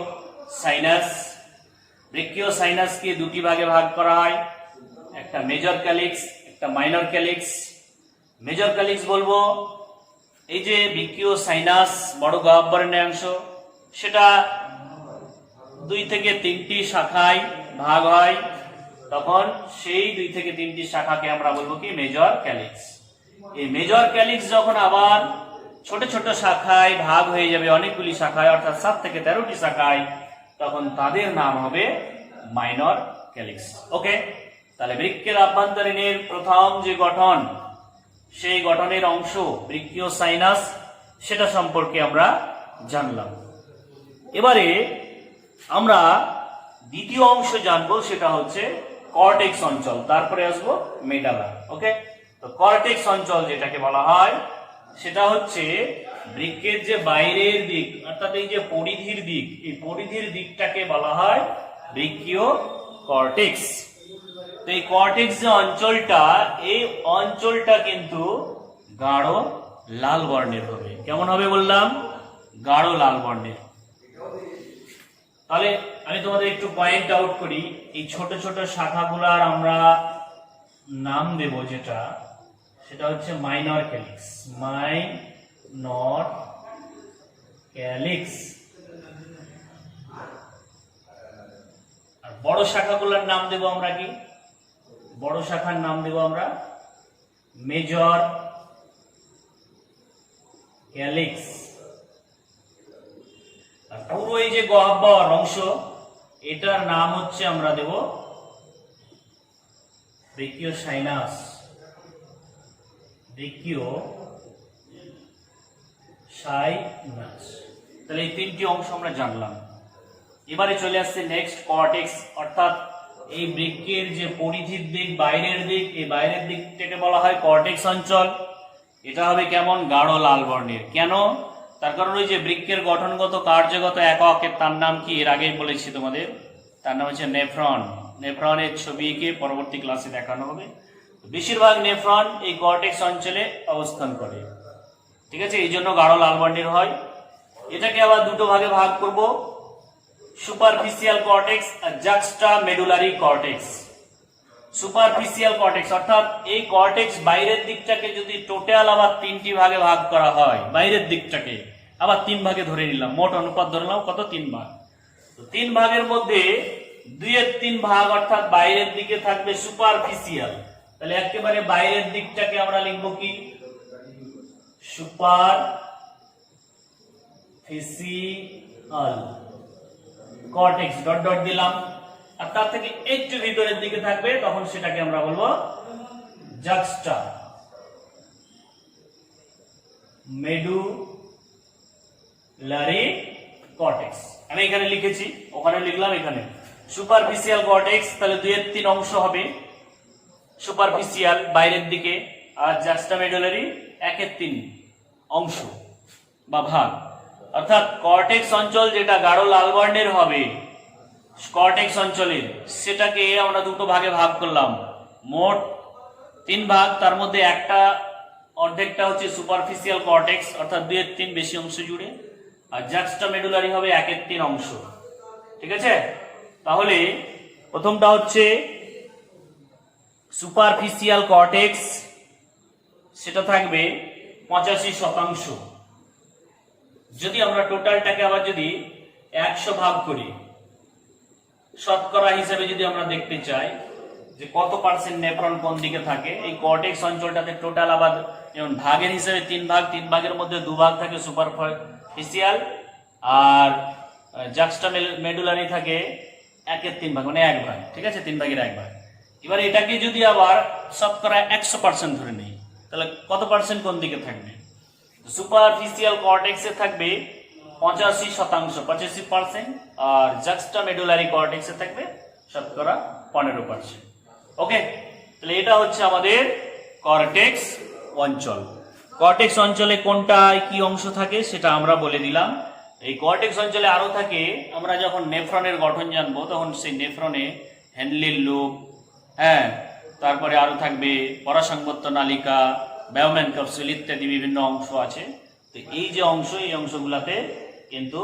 সাইনাস। বৃক্কীয় সাইনাসকে 2টি ভাগে ভাগ করা হয়, একটা মেজর ক্যালিক্স, একটা মাইনর ক্যালিক্স। মেজর ক্যালিক্স বলবো এই যে বৃক্কীয় সাইনাস বড় গহ্বরের ন্যায় অংশ, সেটা 2 থেকে 3টি শাখায় ভাগ হয়, তখন সেই 2 থেকে 3টি শাখাকে আমরা বলবো কি মেজর ক্যালিক্স। এই মেজর ক্যালিক্স যখন আবার ছোট ছোট শাখায় ভাগ হয়ে যাবে, অনেকগুলি শাখায়, অর্থাৎ 7 থেকে 13টি শাখায়, তখন তাদের নাম হবে মাইনর ক্যালিক্স। ওকে, তাহলে বৃক্কের আভ্যন্তরীণের প্রথম যে গঠন, সেই গঠনের অংশ বৃক্কীয় সাইনাস, সেটা সম্পর্কে আমরা জানলাম। এবারে আমরা দ্বিতীয় অংশ জানবো, সেটা হচ্ছে কর্টেক্স অঞ্চল, তারপরে আসবো মেডালা। ওকে, তো কর্টেক্স অঞ্চল যেটাকে বলা হয়, সেটা হচ্ছে বৃক্কের যে বাইরের দিক, অর্থাৎ এই যে পরিধির দিক, এই পরিধির দিকটাকে বলা হয় বৃক্কীয় কর্টেক্স। তো এই কর্টেক্স যে অঞ্চলটা, এই অঞ্চলটা কিন্তু গাঢ় লাল বর্ণের হবে। কেমন হবে বললাম? গাঢ় লাল বর্ণের। তাহলে আমি তোমাদের একটু পয়েন্ট আউট করি। এই ছোট ছোট শাখাগুলার আমরা নাম দেব যেটা, সেটা হচ্ছে মাইনর ক্যালিক্স। Minor calyx. আর বড় শাখাগুলোর নাম দেব আমরা কি? বড় শাখার নাম দেব আমরা মেজর ক্যালিক্স। আর পুরো এই যে গহ্বর অংশ, এটার নাম হচ্ছে আমরা দেব ব্রেকিওসাইনাস। ব্রেকিওসাইনাস। তাহলে এই তিনটি অংশ আমরা জানলাম। এবারে চলে আসছে নেক্সট কর্টেক্স, অর্থাৎ এই বৃক্কের যে পরিধির দিক, বাইরের দিক, এই বাইরের দিকটাকে বলা হয় কর্টেক্স অঞ্চল। এটা হবে কেমন? গাঢ় লাল বর্ণের। কেন? তার কারণ ওই যে বৃক্কের গঠনগত কার্যগত একক, তার নাম কি এর আগেই বলেছি তোমাদের, তার নাম হচ্ছে নেফ্রন। নেফ্রনের ছবি এঁকে পরবর্তী ক্লাসে দেখানো হবে। বেশিরভাগ নেফ্রন এই কর্টেক্স অঞ্চলে অবস্থান করে, ঠিক আছে? এই জন্য গাঢ় লাল বর্ণের হয়। এটাকে আবার দুটো ভাগে ভাগ করব, সুপারফিশিয়াল কর্টেক্স আর জাক্সটা মেডুলারি কর্টেক্স। সুপারফিশিয়াল কর্টেক্স অর্থাৎ এই কর্টেক্স বাইরের দিকটাকে যদি টোটাল আবার তিনটি ভাগে ভাগ করা হয়, বাইরের দিকটাকে আবার তিন ভাগে ধরে নিলাম, মোট অনুপাত ধরলাম কত? 3 ভাগ। তো 3 ভাগের মধ্যে 2/3 ভাগ অর্থাৎ বাইরের দিকে থাকবে সুপারফিশিয়াল। তাহলে একেবারে বাইরের দিকটাকে আমরা লিখব কি? সুপারফিশিয়াল কর্টেক্স, ডট ডট দিলাম। আর তার থেকে একটু ভিতরের দিকে থাকবে, তখন সেটাকে আমরা বলবো জাক্সটা মেডুলারি কর্টেক্স। আমি এখানে লিখেছি, ওখানে লিখলাম, এখানে সুপারফিশিয়াল কর্টেক্স। তাহলে 2/3 অংশ হবে সুপারফিশিয়াল বাইরের দিকে, আর জাক্সটা মেডুলারি 1/3 অংশ বা ভাগ। অর্থাৎ কর্টেক্স অঞ্চল যেটা গাঢ় লাল বর্ণের হবে, কর্টেক্স অঞ্চলের, সেটাকে আমরা দুটো ভাগে ভাগ করলাম, মোট 3 ভাগ। তার মধ্যে একটা অর্ধেকটা হচ্ছে সুপারফিশিয়াল কর্টেক্স অর্থাৎ 2/3 বেশি অংশ জুড়ে, আর জাক্সটা মেডুলারি হবে 1/3 অংশ, ঠিক আছে? তাহলে প্রথমটা হচ্ছে সুপারফিশিয়াল কর্টেক্স, সেটা থাকবে 85%। যদি আমরা টোটালটাকে আবার যদি 100 ভাগ করি, শতকরা হিসেবে যদি আমরা দেখতে চাই যে কত পার্সেন্ট নেফ্রন কোন দিকে থাকে, এই কর্টেক্স অঞ্চলটাতে টোটাল আবার যেমন ভাগের হিসেবে 3 ভাগ, 3 ভাগের মধ্যে 2 ভাগ থাকে সুপারফিশিয়াল, আর জাক্সটা মেডুলারি থাকে 1/3 ভাগ, মানে 1 ভাগ, ঠিক আছে? 3 ভাগের 1 ভাগ। এবার এটাকে যদি আবার শতকরা 100% ধরে নেই, তাহলে কত পার্সেন্ট কোন দিকে থাকবে? সুপারফিশিয়াল কর্টেক্সে থাকবে 85%, 85%, আর জাক্সটা মেডুলারি কর্টেক্সে থাকবে শতকরা 15%। ওকে, তাহলে এটা হচ্ছে আমাদের কর্টেক্স অঞ্চল। কর্টেক্স অঞ্চলে কোনটা কি অংশ থাকে সেটা আমরা বলে দিলাম। এই কর্টেক্স অঞ্চলে আরো থাকে, আমরা যখন নেফ্রনের গঠন জানবো তখন সেই নেফ্রনে হ্যান্ডলির লুপ, হ্যাঁ, তারপরে আরো থাকবে পরাসংবর্ত নালিকা, বায়োম্যান ক্যাপসুল ইত্যাদি বিভিন্ন অংশ আছে। তো এই যে অংশ, এই অংশগুলোতে কিন্তু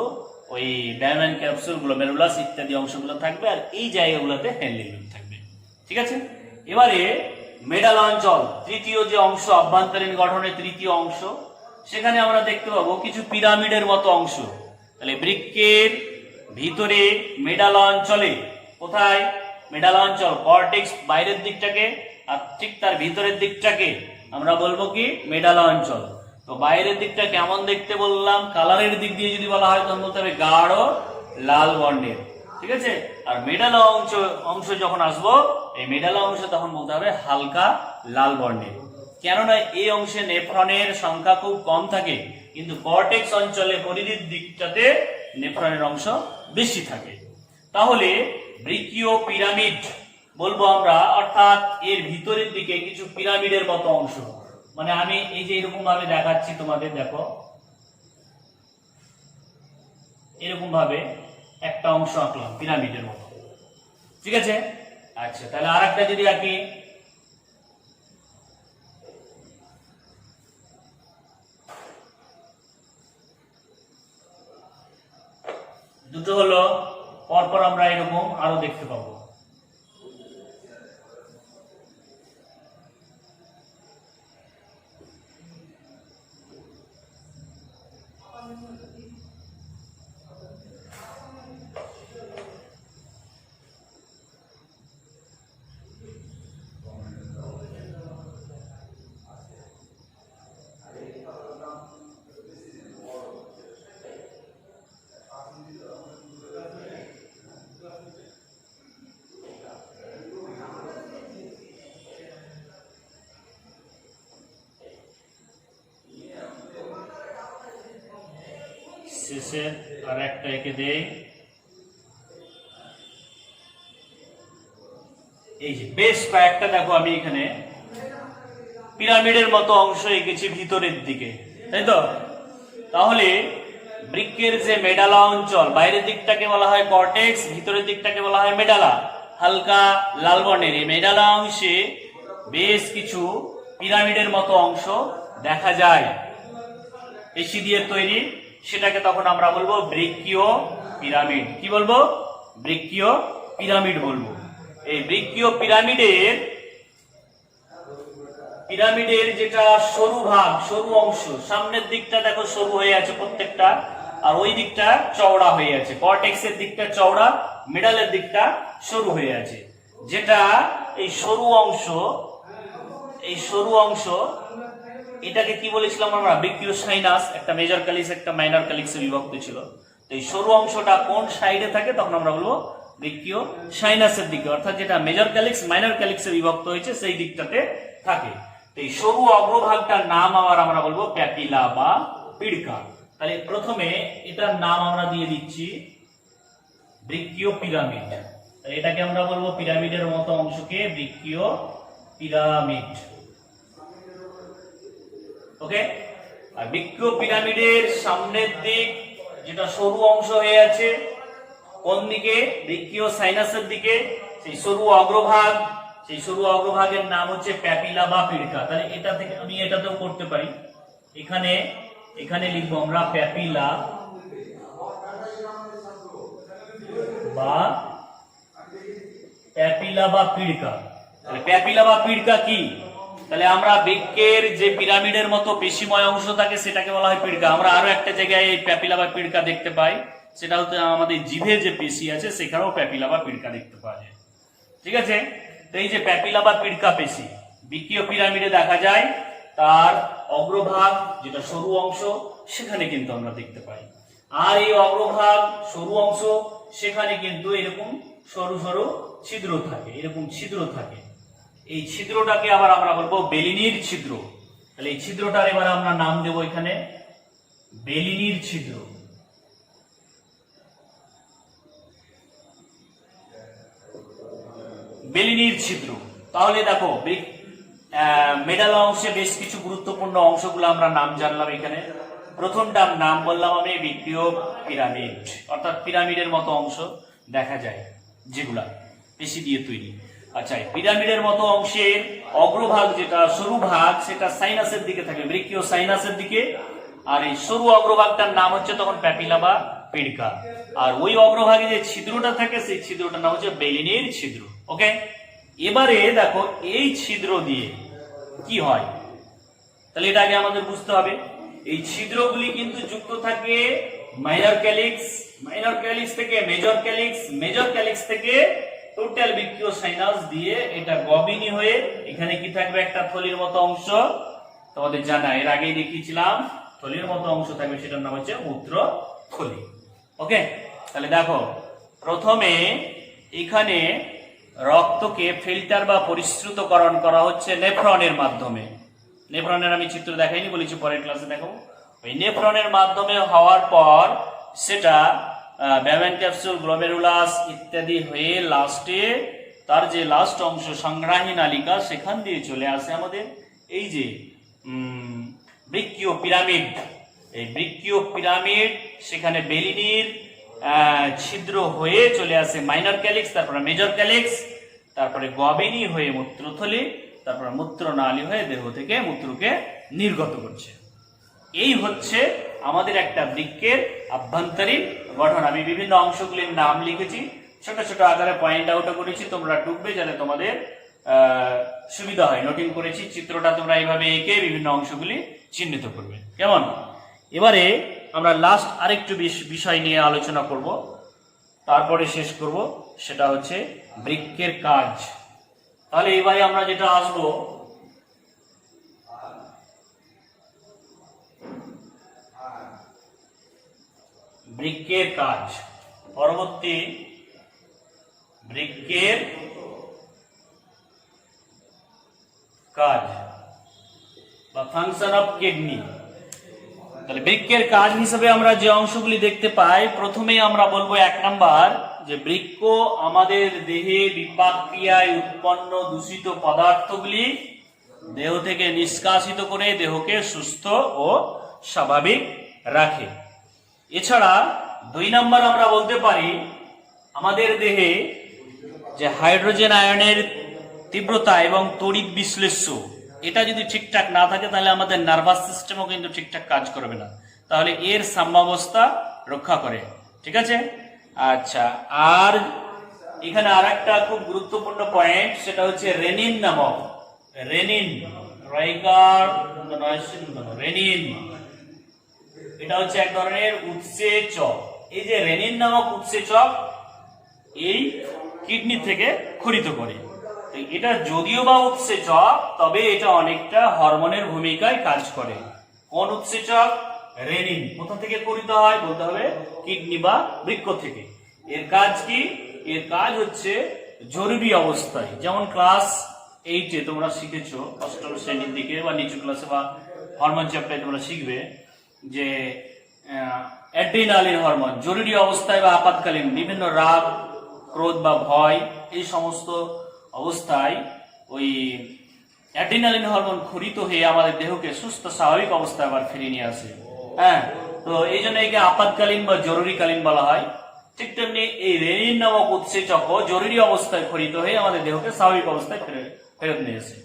ওই বায়োম্যান ক্যাপসুল, গ্লোমেরুলাস ইত্যাদি অংশগুলো থাকবে, আর এই জায়গাগুলোতে হ্যান্ডলিং লুপ থাকবে, ঠিক আছে? এবারে মেডাল অঞ্চল, তৃতীয় যে অংশ, অভ্যন্তরীণ গঠনের তৃতীয় অংশ, সেখানে আমরা দেখতে পাবো কিছু পিরামিডের মতো অংশ। তাহলে বৃক্কের ভিতরে মেডাল অঞ্চলে, কোথায় মেডাল অঞ্চল? কর্টেক্স বাইরের দিকটাকে, আর ঠিক তার ভিতরের দিকটাকে আমরা বলবো কি? মেডাল অঞ্চল। তো বাইরের দিকটা কেমন দেখতে বললাম? কালারের দিক দিয়ে যদি বলা হয় তখন বলতে হবে গাঢ় লাল বর্ণের, ঠিক আছে? আর মেডাল অংশ যখন আসবো, এই মেডাল অংশ তখন বলতে হবে হালকা লাল বর্ণের। কেননা এই অংশে নেফ্রনের সংখ্যা খুব কম থাকে, কিন্তু কর্টেক্স অঞ্চলে পরিধির দিকটাতে নেফ্রনের অংশ বেশি থাকে। তাহলে বৃক্কীয় পিরামিড বলবো আমরা, অর্থাৎ এর ভিতরের দিকে কিছু পিরামিডের মতো অংশ। মানে আমি এই যে এরকম ভাবে দেখাচ্ছি তোমাদের, দেখো এরকম ভাবে একটা অংশ আঁকলাম পিরামিডের মতো, ঠিক আছে? আচ্ছা, তাহলে আর একটা যদি আঁকি, দুটো হলো, পরপর আমরা এরকম আরো দেখতে পাবো। শেষের আর একটা এঁকে দেই। এই যে বেশ কয়েকটা দেখো আমি এখানে পিরামিডের মতো অংশ এঁকেছি ভিতরের দিকে, তাই তো? তাহলে বৃক্কের যে মেডালা অঞ্চল, বাইরের দিকটাকে বলা হয় কর্টেক্স, ভিতরের দিকটাকে বলা হয় মেডালা। হালকা লাল বর্ণের এই মেডালা অংশে বেশ কিছু পিরামিডের মতো অংশ দেখা যায়, পেশি দিয়ে তৈরি। সেটাকে তখন আমরা বলবো বৃক্কীয় পিরামিড। কি বলবো? বৃক্কীয় পিরামিড বলবো। এই বৃক্কীয় পিরামিডের যেটা সরু ভাগ, সরু অংশ, সামনের দিকটা দেখো সরু হয়ে আছে প্রত্যেকটা, আর ওই দিকটা চওড়া হয়ে আছে। কর্টেক্সের দিকটা চওড়া, মিডলের দিকটা সরু হয়ে আছে। যেটা এই সরু অংশ এটাকে কি বলেছিলাম আমরা? বৃক্কীয় সাইনাস। একটা মেজর ক্যালিক্স, একটা মাইনর ক্যালিক্সে বিভক্ত ছিল। তো এই সরু অংশটা কোন সাইডে থাকে তখন আমরা বলবো বৃক্কীয় সাইনাসের দিকে, অর্থাৎ যেটা মেজর ক্যালিক্স মাইনর ক্যালিক্সে বিভক্ত হয়েছে সেই দিকটাতে থাকে। তো এই সরু অগ্রভাগটার নাম আবার আমরা বলবো প্যাপিলা বা পিডকা। তাহলে প্রথমে এটার নাম আমরা দিয়ে দিচ্ছি বৃক্কীয় পিরামিড। এটাকে আমরা বলবো পিরামিডের মতো অংশকে বৃক্কীয় পিরামিড। ওকে। আর বৃক্কীয় পিরামিডের সামনের দিক যেটা সরু অংশ হয়ে আছে, কোন দিকে? বৃক্কীয় সাইনাসের দিকে। সেই সরু অগ্রভাগের নাম হচ্ছে প্যাপিলা বা পিডকা। তাহলে এটা থেকে আমি এটাতেও করতে পারি। এখানে লিখবো আমরা প্যাপিলা বা পিডকা। তাহলে প্যাপিলা বা পিডকা কি? তাহলে আমরা বৃক্কের যে পিরামিডের মতো পেশিময় অংশ থাকে সেটাকে বলা হয় পিডকা। আমরা আরো একটা জায়গায় এই প্যাপিলা বা পিডকা দেখতে পাই, সেটা হচ্ছে আমাদের জিভে যে পেশি আছে সেখানেও প্যাপিলা বা পিডকা দেখতে পাওয়া যায়। ঠিক আছে? তো এই যে প্যাপিলা বা পিডকা পেশি বৃক্কীয় পিরামিডে দেখা যায়, তার অগ্রভাগ যেটা সরু অংশ সেখানে কিন্তু আমরা দেখতে পাই। আর এই অগ্রভাগ সরু অংশ সেখানে কিন্তু এরকম সরু সরু ছিদ্র থাকে, এরকম ছিদ্র থাকে। এই ছিদ্রটাকে আবার আমরা বলবো বেলিনির ছিদ্র। তাহলে এই ছিদ্রটার এবার আমরা নাম দেব এখানে বেলিনির ছিদ্র। বেলিনির ছিদ্র। তাহলে দেখো মেডাল অংশে বেশ কিছু গুরুত্বপূর্ণ অংশগুলো আমরা নাম জানলাম। এখানে প্রথমটার নাম বললাম আমি বৃক্কীয় পিরামিড, অর্থাৎ পিরামিডের মতো অংশ দেখা যায় যেগুলা পেশি দিয়ে তৈরি। আচ্ছা, পিরামিডের মতো অংশের অগ্রভাগ যেটা সরু ভাগ সেটা সাইনাসের দিকে থাকে, বৃক্কীয় সাইনাসের দিকে। আর এই সরু অগ্রভাগটার নাম হচ্ছে তখন প্যাপিলা বা পিডকা। আর ওই অগ্রভাগে যে ছিদ্রটা থাকে সেই ছিদ্রটার নাম হচ্ছে বেলিনির ছিদ্র। ওকে। এবারে দেখো এই ছিদ্র দিয়ে কি হয়, তাহলে এটা আগে আমাদের বুঝতে হবে। এই ছিদ্রগুলি কিন্তু যুক্ত থাকে মাইনর ক্যালিক্স, মাইনর ক্যালিক্স থেকে মেজর ক্যালিক্স, মেজর ক্যালিক্স থেকে টোটাল বৃক্কীয় সাইনাস দিয়ে এটা গবিনী হয়ে এখানে কি থাকবে? একটা থলির মতো অংশ। তোমাদের জানা, এর আগেই দেখিয়েছিলাম থলির মতো অংশ থাকবে, সেটার নাম হচ্ছে মূত্রথলি। ওকে। তাহলে দেখো প্রথমে এখানে রক্তকে ফিল্টার বা পরিশ্রুতকরণ করা হচ্ছে নেফ্রনের মাধ্যমে। নেফ্রনের আমি চিত্র দেখাইনি, বলেছি পরের ক্লাসে দেখাবো। ওই নেফ্রনের মাধ্যমে হওয়ার পর সেটা ব্যামেন ক্যাপসুল, গ্লোমেরুলাস ইত্যাদি হয়ে লাস্টে তার যে লাস্ট অংশ সংগ্রাহী নালিকা সেখান দিয়ে চলে আসে আমাদের এই যে বৃক্কীয় পিরামিড। এই বৃক্কীয় পিরামিড সেখানে বেলিনির ছিদ্র হয়ে চলে আসে মাইনর ক্যালিক্স, তারপরে মেজর ক্যালিক্স, তারপরে গবিনী হয়ে মূত্রথলি, তারপরে মূত্রনালী হয়ে দেহ থেকে মূত্রকে নির্গত করছে। এই হচ্ছে আমাদের একটা বৃক্কের আভ্যন্তরীণ গঠন। আমি বিভিন্ন অংশগুলির নাম লিখেছি, ছোট ছোট আকারে পয়েন্ট আউট করেছি, তোমরা টুকবে যাতে তোমাদের সুবিধা হয়। নোটিং করেছি, চিত্রটা তোমরা এইভাবে এঁকে বিভিন্ন অংশগুলি চিহ্নিত করবে। কেমন? এবারে আমরা লাস্ট আরেকটু বিষয় নিয়ে আলোচনা করব, তারপরে শেষ করব, সেটা হচ্ছে বৃক্কের কাজ। তাহলে এবারে আমরা যেটা আসবো বৃক্কের কাজ। পরবর্তী বৃক্কের কাজ বা ফাংশন অফ কিডনি। তাহলে বৃক্কের কাজ হিসেবে আমরা যে অংশগুলি দেখতে পাই, প্রথমেই আমরা বলবো 1 নাম্বার যে বৃক্ক আমাদের দেহে বিপাক ক্রিয়ায় উৎপন্ন দূষিত পদার্থগুলি দেহ থেকে নিষ্কাশিত করে দেহকে সুস্থ ও স্বাভাবিক রাখে। এছাড়া 2 নাম্বার আমরা বলতে পারি আমাদের দেহে যে হাইড্রোজেন আয়নের তীব্রতা এবং তড়িৎ বিশ্লেষ্য এটা যদি ঠিকঠাক না থাকে তাহলে আমাদের নার্ভাস সিস্টেমও কিন্তু ঠিকঠাক কাজ করবে না, তাহলে এর সাম্যাবস্থা রক্ষা করে। ঠিক আছে, আচ্ছা। আর এখানে আর একটা খুব গুরুত্বপূর্ণ পয়েন্ট, সেটা হচ্ছে রেনিন নামক, রেনিন রেনিন এটা হচ্ছে এক ধরনের উৎসেচক। এই যে রেনিন নামক উৎসেচক এই কিডনি থেকে ক্ষরিত করে। এটা যদিও বা উৎসেচক, তবে এটা অনেকটা হরমোনের ভূমিকায় কাজ করে। কোন উৎসেচক? রেনিন। কোথা থেকে ক্ষরিত হয়? বলতে হবে কিডনি বা বৃক্ক থেকে। এর কাজ কি? এর কাজ হচ্ছে জরুরি অবস্থায়, যেমন ক্লাস 8-এ তোমরা শিখেছো, অষ্টম শ্রেণীর দিকে বা নিচু ক্লাসে বা হরমোন চ্যাপ্টারে তোমরা শিখবে যে অ্যাড্রিনালিন হরমোন জরুরি অবস্থায় বা আপাতকালীন বিভিন্ন রাগ, ক্রোধ বা ভয় এই সমস্ত অবস্থায় ওই অ্যাড্রিনালিন হরমোন ক্ষরিত হয়ে আমাদের দেহকে সুস্থ স্বাভাবিক অবস্থায় আবার ফিরিয়ে নিয়ে আসে। হ্যাঁ, তো এই জন্য একে আপাতকালীন বা জরুরিকালীন বলা হয়। ঠিক তেমনি এই রেনিন নামক উৎসেচক জরুরি অবস্থায় ক্ষরিত হয়ে আমাদের দেহকে স্বাভাবিক অবস্থায় ফেরত নিয়ে আসে।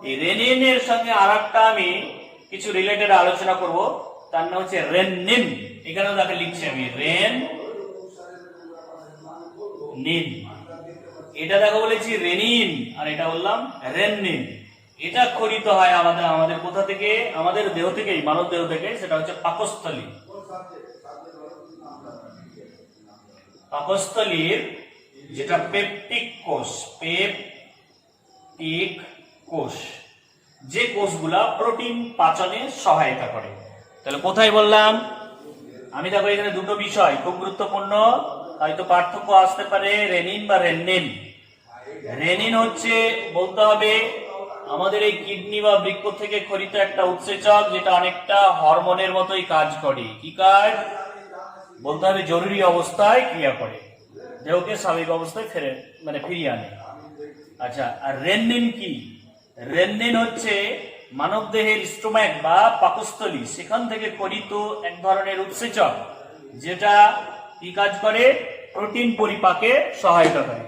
এই রেনিনের সঙ্গে আর একটা আমি কিছু রিলেটেড আলোচনা করব, তার নাম হচ্ছে রেননিন। এখানেও তাকে লিখছি আমি রেন নিন। এটা দেখো বলেছি রেনিন, আর এটা বললাম রেননিন। এটা ক্ষরিত হয় আমাদের কোথা থেকে? আমাদের দেহ থেকেই, মানব দেহ থেকে। সেটা হচ্ছে পাকস্থলী। পাকস্থলীর যেটা পেপটিক কোষ, পেপটিক কোষ, যে কোষগুলা প্রোটিন পাচনে সহায়তা করে। তাহলে কোথায় বললাম আমি? দেখো এখানে দুটো বিষয় খুব গুরুত্বপূর্ণ, হয়তো পার্থক্য আসতে পারে, রেনিন বা রেননিন। রেনিন হচ্ছে বলতে হবে আমাদের এই কিডনি বা বৃক্ক থেকে ক্ষরিত একটা উৎসেচক, যেটা অনেকটা হরমোনের মতোই কাজ করে। কি কাজ? বলতে হবে জরুরি অবস্থায় ক্রিয়া করে, দেহকে স্বাভাবিক অবস্থায় ফিরিয়ে আনে। আচ্ছা, আর রেননিন কি? রেননিন হচ্ছে মানব দেহের স্টোম্যাক বা পাকস্থলী, সেখান থেকে ক্ষরিত এক ধরনের উৎসেচক, যেটা কি কাজ করে? প্রোটিন পরিপাকে সহায়তা করে।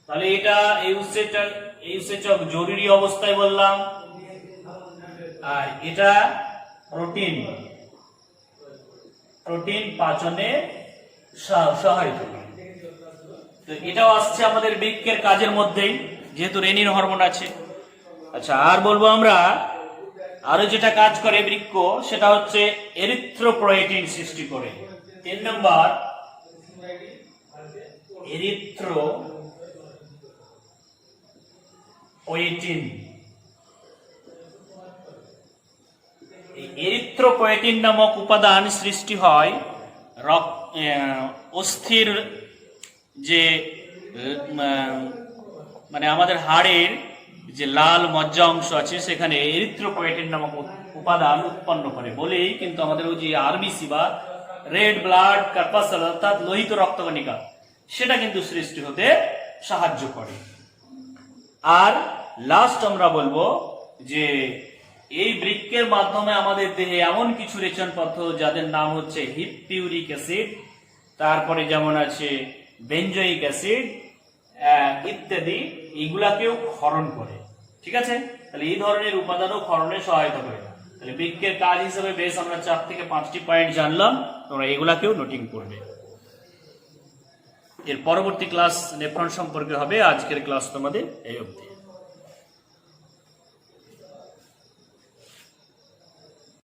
তাহলে এটা এই উৎসেচক জরুরি অবস্থায় বললাম, আর এটা প্রোটিন পাচনে সহায়তা করে। তো এটাও আসছে আমাদের বৃক্কের কাজের মধ্যেই, যেহেতু রেনিন হরমোন আছে। আচ্ছা, আর বলবো আমরা আরো যেটা কাজ করে বৃক্ক, সেটা হচ্ছে এরিথ্রোপয়েটিন সৃষ্টি করে। 3 নম্বর এরিথ্রোপয়েটিন। এরিথ্রোপয়েটিন নামক উপাদান সৃষ্টি হয় অস্থির যে মানে আমাদের হাড়ের যে লাল মজ্জা অংশ আছে, সেখানে এরিথ্রোপয়েটিন নামক উপাদান উৎপন্ন করে বলেই কিন্তু আমাদের ওই যে আরবিসি বা রেড ব্লাড কর্পাসেল অর্থাৎ লোহিত রক্তকণিকা, সেটা কিন্তু সৃষ্টি হতে সাহায্য করে। আর লাস্ট আমরা বলবো যে এই বৃক্কের মাধ্যমে আমাদের দেহে এমন কিছু রেচন পদার্থ যাদের নাম হচ্ছে হিপিউরিক অ্যাসিড, তারপরে যেমন আছে বেনজোইক অ্যাসিড ইত্যাদি, এগুলাকেও ক্ষরণ করে। ঠিক আছে, তাহলে এই ধরনের উপাদানও ক্ষরণে সহায়তা করে। তাহলে বৃক্কের কাজ হিসেবে বেশ আমরা 4 থেকে 5টি পয়েন্ট জানলাম, তোমরা এগুলাকেও নোটিং করবে। এর পরবর্তী ক্লাস নেফ্রন সম্পর্কে হবে। আজকের ক্লাস তোমাদের এই অবধি।